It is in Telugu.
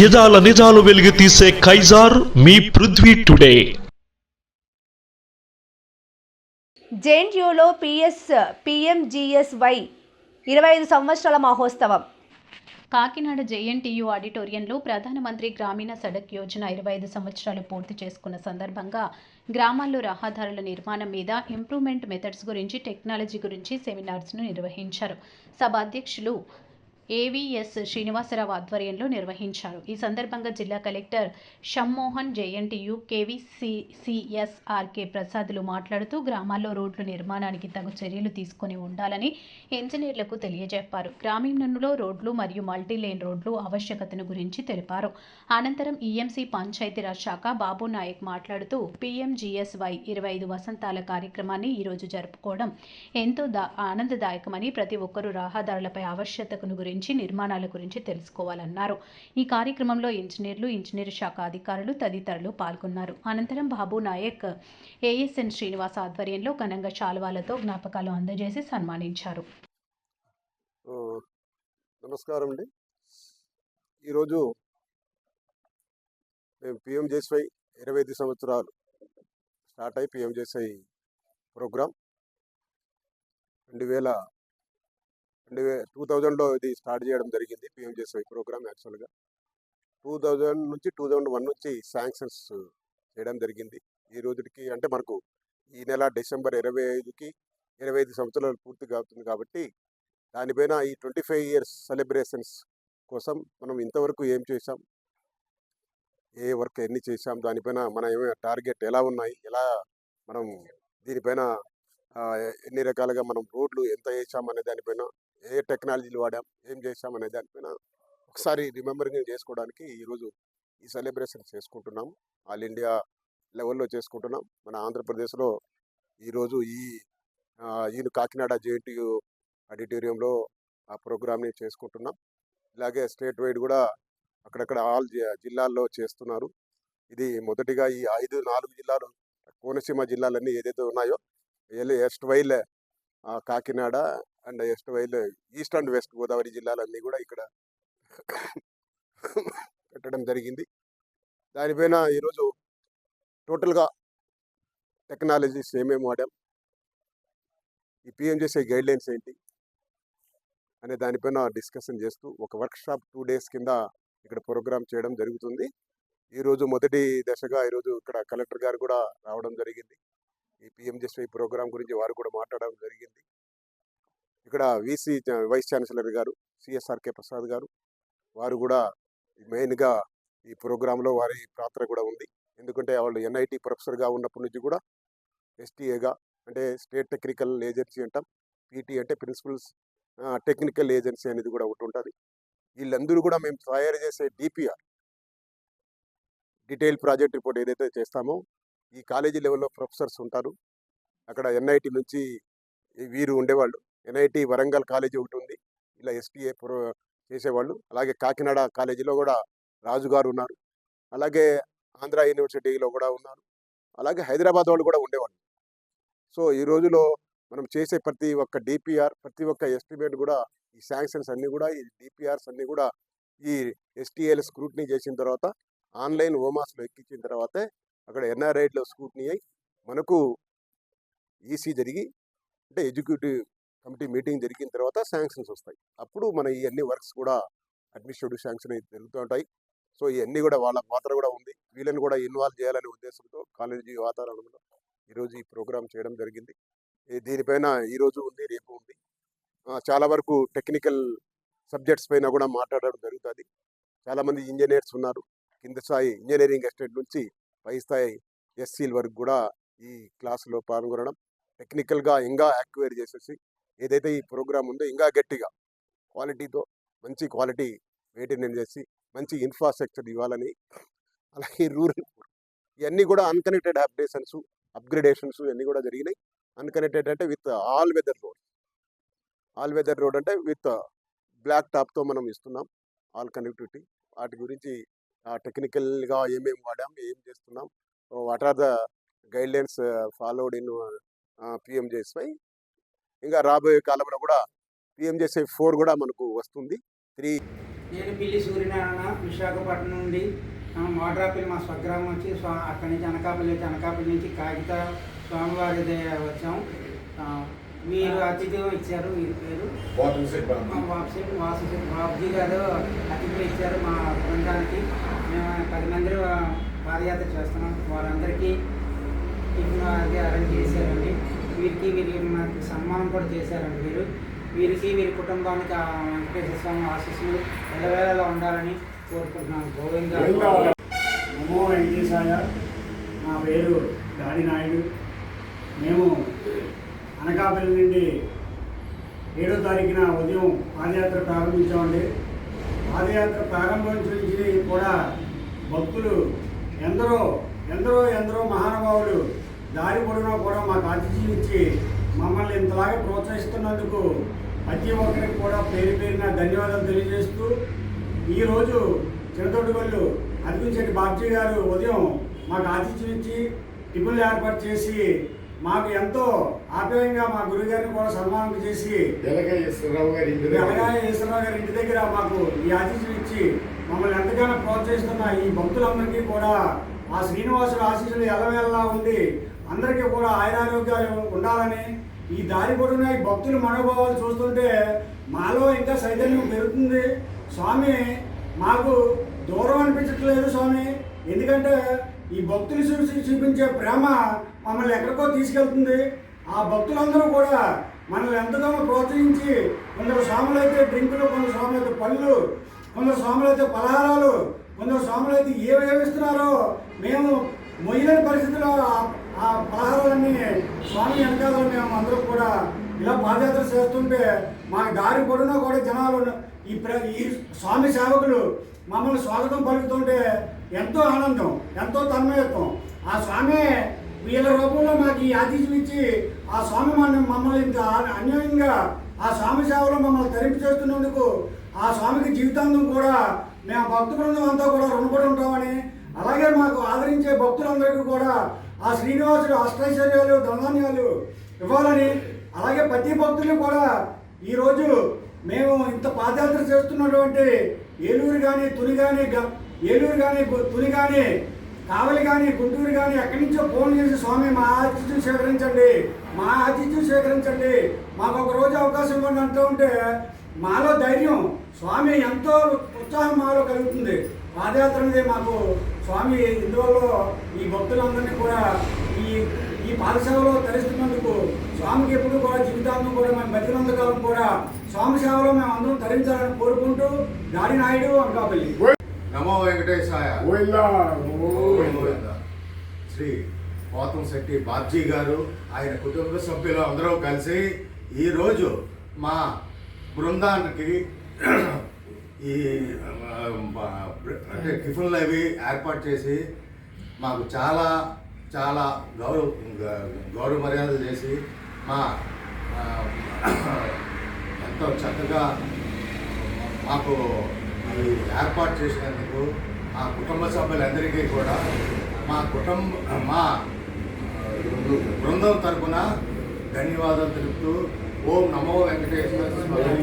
యదాల నిజాలు వెలికి తీసే కైజార్ మీ పృథ్వీ టుడే. జేఎన్టీయూలో పీఎంజీఎస్వై 25 సంవత్సరాల మహోత్సవం. కాకినాడ జేఎన్టీయూ ఆడిటోరియంలో ప్రధానమంత్రి గ్రామీణ సడక్ యోజన 25 సంవత్సరాలు పూర్తి చేసుకున్న సందర్భంగా గ్రామాల్లో రహదారుల నిర్మాణం మీద ఇంప్రూవ్మెంట్ మెథడ్స్ గురించి, టెక్నాలజీ గురించి సెమినార్స్ను నిర్వహించారు. సభ అధ్యక్షులు ఏవీఎస్ శ్రీనివాసరావు ఆధ్వర్యంలో నిర్వహించారు. ఈ సందర్భంగా జిల్లా కలెక్టర్ షమ్మోహన్, జేఎన్టీయూ కేవీసీఎస్ఆర్కే ప్రసాద్లు మాట్లాడుతూ గ్రామాల్లో రోడ్ల నిర్మాణానికి తగు చర్యలు తీసుకొని ఉండాలని ఇంజనీర్లకు తెలియజెప్పారు. గ్రామీణంలో రోడ్లు మరియు మల్టీలేన్ రోడ్లు ఆవశ్యకతను గురించి తెలిపారు. అనంతరం ఈఎంసీ పంచాయతీరాజ్ శాఖ బాబు నాయక్ మాట్లాడుతూ పీఎంజీఎస్వై 25 వసంతాల కార్యక్రమాన్ని ఈరోజు జరుపుకోవడం ఎంతో ఆనందదాయకమని, ప్రతి ఒక్కరూ రహదారులపై ఆవశ్యకతను గురించి, నిర్మాణాల గురించి తెలుసుకోవాలన్నారు. ఈ కార్యక్రమంలో ఇంజనీర్లు, ఇంజనీర్ శాఖ అధికారులు తదితరులు పాల్గొన్నారు. అనంతరం బాబు నాయక్ ఏఎస్ఎన్ శ్రీనివాస్ ఆధ్వర్యంలో ఘనంగా శాలువాలతో జ్ఞాపకాలు అందజేసి సన్మానించారు. నమస్కారం అండి. ఈరోజు మేము పీఎంజేఎస్వై 25 సంవత్సరాలు స్టార్ట్ అయ్యి పీఎంజేఎస్వై ప్రోగ్రామ్ 2000లో ఇది స్టార్ట్ చేయడం జరిగింది. పీఎంజేఎస్వై ప్రోగ్రామ్ యాక్చువల్గా 2000 నుంచి 2001 నుంచి శాంక్షన్స్ చేయడం జరిగింది. ఈ రోజుకి అంటే మనకు ఈ నెల డిసెంబర్ 25కి 25 సంవత్సరాలు పూర్తిగా అవుతుంది. కాబట్టి దానిపైన ఈ 25 ఇయర్స్ సెలబ్రేషన్స్ కోసం మనం ఇంతవరకు ఏం చేసాం, ఏ వర్క్ ఎన్ని చేసాం, దానిపైన మన ఏమైనా టార్గెట్ ఎలా ఉన్నాయి, ఎలా మనం దీనిపైన ఎన్ని రకాలుగా మనం రోడ్లు ఎంత వేసాం అనే దానిపైన, ఏ టెక్నాలజీలు వాడాం, ఏం చేసాం అనే దానిపైన ఒకసారి రిమెంబరింగ్ చేసుకోవడానికి ఈరోజు ఈ సెలబ్రేషన్ చేసుకుంటున్నాం. ఆల్ ఇండియా లెవెల్లో చేసుకుంటున్నాం. మన ఆంధ్రప్రదేశ్లో ఈరోజు ఈ కాకినాడ జేఎన్టీయూ ఆడిటోరియంలో ఆ ప్రోగ్రామ్ని చేసుకుంటున్నాం. ఇలాగే స్టేట్ వైడ్ కూడా అక్కడక్కడ ఆల్ జిల్లాల్లో చేస్తున్నారు. ఇది మొదటిగా ఈ 4 జిల్లాలు, కోనసీమ జిల్లాలన్నీ ఏదైతే ఉన్నాయో, west while Kakinada and west while east and west Godavari జిల్లాలన్నీ కూడా ఇక్కడ పెట్టడం జరిగింది. దానిపైన ఈరోజు టోటల్గా టెక్నాలజీస్ ఏమేమి వాడాం, ఈ పీఎంజేఎస్వై గైడ్లైన్స్ ఏంటి అనే దానిపైన డిస్కషన్ చేస్తూ ఒక వర్క్షాప్ 2 days కింద ఇక్కడ ప్రోగ్రామ్ చేయడం జరుగుతుంది. ఈరోజు మొదటి దశగా ఈరోజు ఇక్కడ కలెక్టర్ గారు కూడా రావడం జరిగింది. ఈ పీఎంజేఎస్వై ప్రోగ్రాం గురించి వారు కూడా మాట్లాడడం జరిగింది. ఇక్కడ వీసీ వైస్ ఛాన్సలర్ గారు సిఎస్ఆర్కే ప్రసాద్ గారు, వారు కూడా మెయిన్గా ఈ ప్రోగ్రాంలో వారి పాత్ర కూడా ఉంది. ఎందుకంటే వాళ్ళు ఎన్ఐటి ప్రొఫెసర్గా ఉన్నప్పటి నుంచి కూడా ఎస్టీఏగా, అంటే స్టేట్ టెక్నికల్ ఏజెన్సీ అంటాం, పీటీ అంటే ప్రిన్సిపల్స్ టెక్నికల్ ఏజెన్సీ అనేది కూడా ఒకటి ఉంటుంది. వీళ్ళందరూ కూడా మేము తయారు చేసే డిపిఆర్, డీటెయిల్ ప్రాజెక్ట్ రిపోర్ట్ ఏదైతే చేస్తామో, ఈ కాలేజీ లెవెల్లో ప్రొఫెసర్స్ ఉంటారు. అక్కడ ఎన్ఐటి నుంచి వీరు ఉండేవాళ్ళు. ఎన్ఐటి వరంగల్ కాలేజీ ఒకటి ఉంది, ఇలా ఎస్టీఏ చేసేవాళ్ళు. అలాగే కాకినాడ కాలేజీలో కూడా రాజు గారు ఉన్నారు. అలాగే ఆంధ్ర యూనివర్సిటీలో కూడా ఉన్నారు. అలాగే హైదరాబాద్ వాళ్ళు కూడా ఉండేవాళ్ళు. సో ఈ రోజులో మనం చేసే ప్రతి ఒక్క డిపిఆర్, ప్రతి ఒక్క ఎస్టిమేట్ కూడా, ఈ శాంక్షన్స్ అన్నీ కూడా, ఈ డిపిఆర్స్ అన్నీ కూడా ఈ ఎస్టీఏలో స్క్రూటినీ చేసిన తర్వాత, ఆన్లైన్ ఓమాస్లో ఎక్కించిన తర్వాతే అక్కడ ఎన్ఆర్ఐలో స్క్రూటినీ అయ్యి మనకు ఈసీ జరిగి, అంటే ఎగ్జిక్యూటివ్ కమిటీ మీటింగ్ జరిగిన తర్వాత శాంక్షన్స్ వస్తాయి. అప్పుడు మన ఈ అన్ని వర్క్స్ కూడా అడ్మినిస్ట్రేటివ్ శాంక్షన్ అయితే జరుగుతూ ఉంటాయి. సో ఇవన్నీ కూడా వాళ్ళ పాత్ర కూడా ఉంది. వీళ్ళని కూడా ఇన్వాల్వ్ చేయాలనే ఉద్దేశంతో కాలేజీ వాతావరణంలో ఈరోజు ఈ ప్రోగ్రామ్ చేయడం జరిగింది. దీనిపైన ఈరోజు ఉంది, రేపు ఉంది. చాలా వరకు టెక్నికల్ సబ్జెక్ట్స్ పైన కూడా మాట్లాడడం జరుగుతుంది. చాలామంది ఇంజనీర్స్ ఉన్నారు. కింద స్థాయి ఇంజనీరింగ్ ఎస్టేట్ నుంచి పై స్థాయి ఎస్సీల వరకు కూడా ఈ క్లాసులో పాల్గొనడం, టెక్నికల్గా ఇంకా యాక్వైర్ చేసేసి ఏదైతే ఈ ప్రోగ్రామ్ ఉందో ఇంకా గట్టిగా క్వాలిటీతో మంచి క్వాలిటీ మెయింటైన్ చేసి మంచి ఇన్ఫ్రాస్ట్రక్చర్ ఇవ్వాలని, అలాగే రూరల్ ఇవన్నీ కూడా అన్కనెక్టెడ్ అప్డేషన్స్, అప్గ్రేడేషన్స్ ఇవన్నీ కూడా జరిగినాయి. అన్కనెక్టెడ్ అంటే with all weather road. All weather road అంటే విత్ బ్లాక్ టాప్తో మనం ఇస్తున్నాం ఆల్ కనెక్టివిటీ. వాటి గురించి టెక్నికల్గా ఏమేమి వాడాం, ఏం చేస్తున్నాం, what are the guidelines followed in PMGSY. ఇంకా రాబోయే కాలంలో కూడా PMJSA-4 కూడా మనకు వస్తుంది. 3 నేను పిల్లి సూర్యనారాయణ విశాఖపట్నం నుండి మోడ్రాపల్లి మా స్వగ్రామం వచ్చి అక్కడి నుంచి అనకాపల్లి నుంచి కాగిత స్వామివారి వచ్చాం. మీరు అతిథిగా ఇచ్చారు. వీరి పేరు బాబుజీ గారు అతిథిగా ఇచ్చారు మా బృందానికి. మేము 10 మంది పాదయాత్ర చేస్తున్నాం. వారందరికీ టిఫిన్ అది అరేంజ్ చేశారండి. వీరికి నాకు సన్మానం కూడా చేశారండి. వీరికి వీరి కుటుంబానికి ఆ వెంకటేశ్వర స్వామి ఆశీస్సులు ఎల్లవేళలా ఉండాలని కోరుకుంటున్నాను. గోవిందా. నమో వెంకటేశాయ. నా పేరు దాడి నాయుడు. మేము అనకాపల్లి నుండి 7వ తారీఖున ఉదయం పాదయాత్ర ప్రారంభించామండి. పాదయాత్ర ప్రారంభించి కూడా భక్తులు ఎందరో మహానుభావులు దారి పొడినా కూడా మాకు ఆతిథ్యం ఇచ్చి మమ్మల్ని ఇంతలాగా ప్రోత్సహిస్తున్నందుకు ప్రతి ఒక్కరికి కూడా పేరున ధన్యవాదాలు తెలియజేస్తూ, ఈరోజు చిన్నతోటిగొల్లు అదిగుంచెట్టి బాబ్జీ గారు ఉదయం మాకు ఆతిథ్యం ఇచ్చి టిఫిన్లు ఏర్పాటు చేసి మాకు ఎంతో ఆప్యాయంగా మా గురుగారిని కూడా సన్మానం చేసి ఎలగాయ ఈశ్వరరావు గారి ఇంటి దగ్గర మాకు ఈ ఆతిథ్యం ఇచ్చి మమ్మల్ని ఎంతగానో ప్రోత్సహిస్తున్న ఈ భక్తులందరికీ కూడా ఆ శ్రీనివాసుల ఆశీస్సులు ఎల్లవేళలా ఉండి అందరికీ కూడా ఆయురారోగ్యాలు ఉండాలని, ఈ దారి పొడిన ఈ భక్తుల మనోభావాలు చూస్తుంటే మాలో ఇంకా చైతన్యం పెరుగుతుంది. స్వామి మాకు దూరం అనిపించట్లేదు స్వామి. ఎందుకంటే ఈ భక్తులు చూపించే ప్రేమ మమ్మల్ని ఎక్కడికో తీసుకెళ్తుంది. ఆ భక్తులందరూ కూడా మనల్ని ఎంతగానో ప్రోత్సహించి, కొందరు స్వాములు అయితే డ్రింకులు, కొందరు స్వాములు అయితే పళ్ళు, కొందరు స్వాములు అయితే పలహారాలు, కొందరు స్వాములు అయితే ఏమిస్తున్నారో మేము మొయ్యలేని పరిస్థితిలో ఆ పలహారాలన్నీ స్వామి వెనకాల మేము అందరూ కూడా ఇలా పాదయాత్ర చేస్తుంటే మాకు దారి పొడినా కూడా జనాలు ఈ స్వామి సేవకులు మమ్మల్ని స్వాగతం పలుకుతుంటే ఎంతో ఆనందం, ఎంతో తన్మయత్వం. ఆ స్వామి వీళ్ళ రూపంలో మాకు ఈ ఆతిథ్యం ఇచ్చి ఆ స్వామి మమ్మల్ని ఇంత అన్యాయంగా ఆ స్వామి సేవలో మమ్మల్ని తరింపు చేస్తున్నందుకు ఆ స్వామికి జీవితాంతం కూడా మేము భక్త బృందం అంతా కూడా రుణపడి ఉంటామని, అలాగే మాకు ఆదరించే భక్తులందరికీ కూడా ఆ శ్రీనివాసుడు అష్టైశ్వర్యాలు ధనాన్యాలు ఇవ్వాలని, అలాగే ప్రతి భక్తులు కూడా ఈరోజు మేము ఇంత పాదయాత్ర చేస్తున్నటువంటి ఏలూరు కానీ తుని కానీ కావలి కానీ గుంటూరు కానీ ఎక్కడి నుంచో ఫోన్ చేసి స్వామి మా ఆతిథ్యం స్వీకరించండి, మాకు ఒక రోజు అవకాశం ఇవ్వండి అంటూ ఉంటే మాలో ధైర్యం, స్వామి ఎంతో ఉత్సాహం మాలో కలుగుతుంది. పాదయాత్ర అనేది మాకు స్వామి ఇందువల్ల ఈ భక్తులందరినీ కూడా ఈ పాదసేవలో తరిస్తున్నందుకు స్వామికి ఎప్పుడు కూడా జీవితాంతం కూడా మేము బతికినంతకాలం కూడా స్వామి సేవలో మేము అందరం తరించాలని కోరుకుంటూ దాడి నాయుడు అనకాపల్లి. నమో వెంకటేశాయ. శ్రీ పోతంశెట్టి బాబ్జీ గారు ఆయన కుటుంబ సభ్యులు అందరూ కలిసి ఈరోజు మా బృందానికి ఈ అంటే టిఫిన్లు అవి ఏర్పాటు చేసి మాకు చాలా చాలా గౌరవ మర్యాదలు చేసి మా ఎంతో చక్కగా మాకు ఏర్పాటు చేసినందుకు మా కుటుంబ సభ్యులందరికీ కూడా మా బృందం తరపున ధన్యవాదాలు తెలుపుతూ ఓం నమో వెంకటేశ్వర.